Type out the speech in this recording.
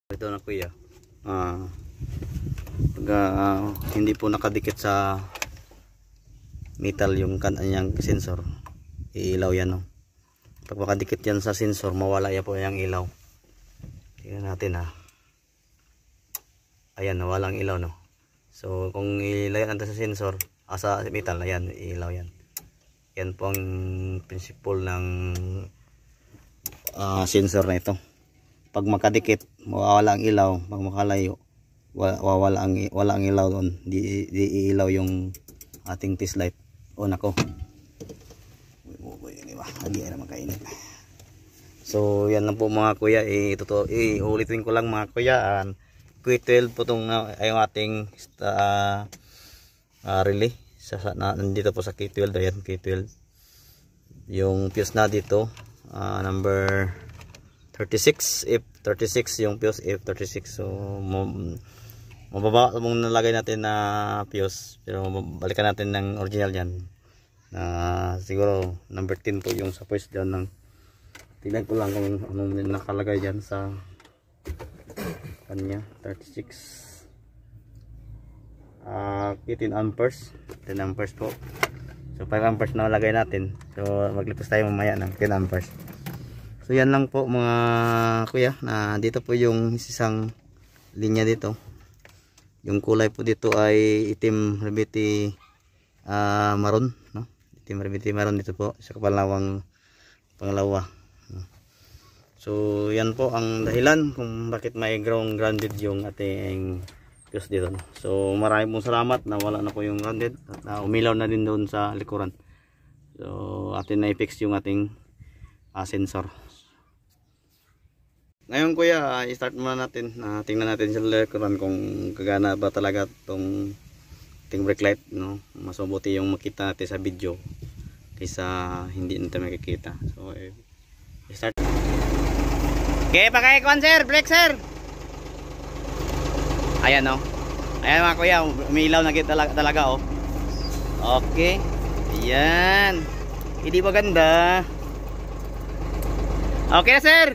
Ito na kuya. Pag hindi po nakadikit sa metal yung kanyang sensor, iilaw yan, no? Pag makadikit yan sa sensor, mawala yan po yung ilaw. Tingnan natin, ha. Ayan, nawala ang ilaw, no? So kung ilaw yan sa sensor, sa metal, ayan, ilaw yan. Yan po ang principle ng sensor na ito. Pag makadikit, mawawala ang ilaw. Pag makalayo, wala ang ilaw doon. Di iilaw yung ating test light. O nako. Hindi na makainit. So yan lang po mga kuya. Ulitin ko lang mga kuya. Q12 po itong yung ating relay. Nandito po sa Q12. Ayan, Q12. Yung fuse na dito. Number 36, F36 yung fuse, F36. So mababa mong nalagay natin na fuse, pero balikan natin ng original yan. Siguro number 10 po yung sa fuse dyan ng, tignan ko lang kung anong nakalagay dyan sa kanya. 36 10 amperes 10 amperes po. So 5 amperes na nalagay natin, so maglipas tayo mamaya ng 10 amperes. So yan lang po mga kuya, na dito po yung isang linya dito. Yung kulay po dito ay itim rebete maroon, no? Itim rebete maroon dito po sa pangalawa. So yan po ang dahilan kung bakit may grounded yung ating fuse dito, no? So maraming pong salamat na wala na po yung grounded at umilaw na din doon sa likuran. So atin na i-fix yung ating sensor. Ngayon kuya, i-start muna natin. Tingnan natin sa likuran kung kagana ba talaga itong ating brake light, no? Mas mabuti yung makita natin sa video kaysa hindi natin makikita. So i-start. Okay, pakikuan sir, brake sir. Ayan, no? Ayan mga kuya, umilaw na talaga, oh. Okay. Ayan. Hindi ba ganda? Okay na sir.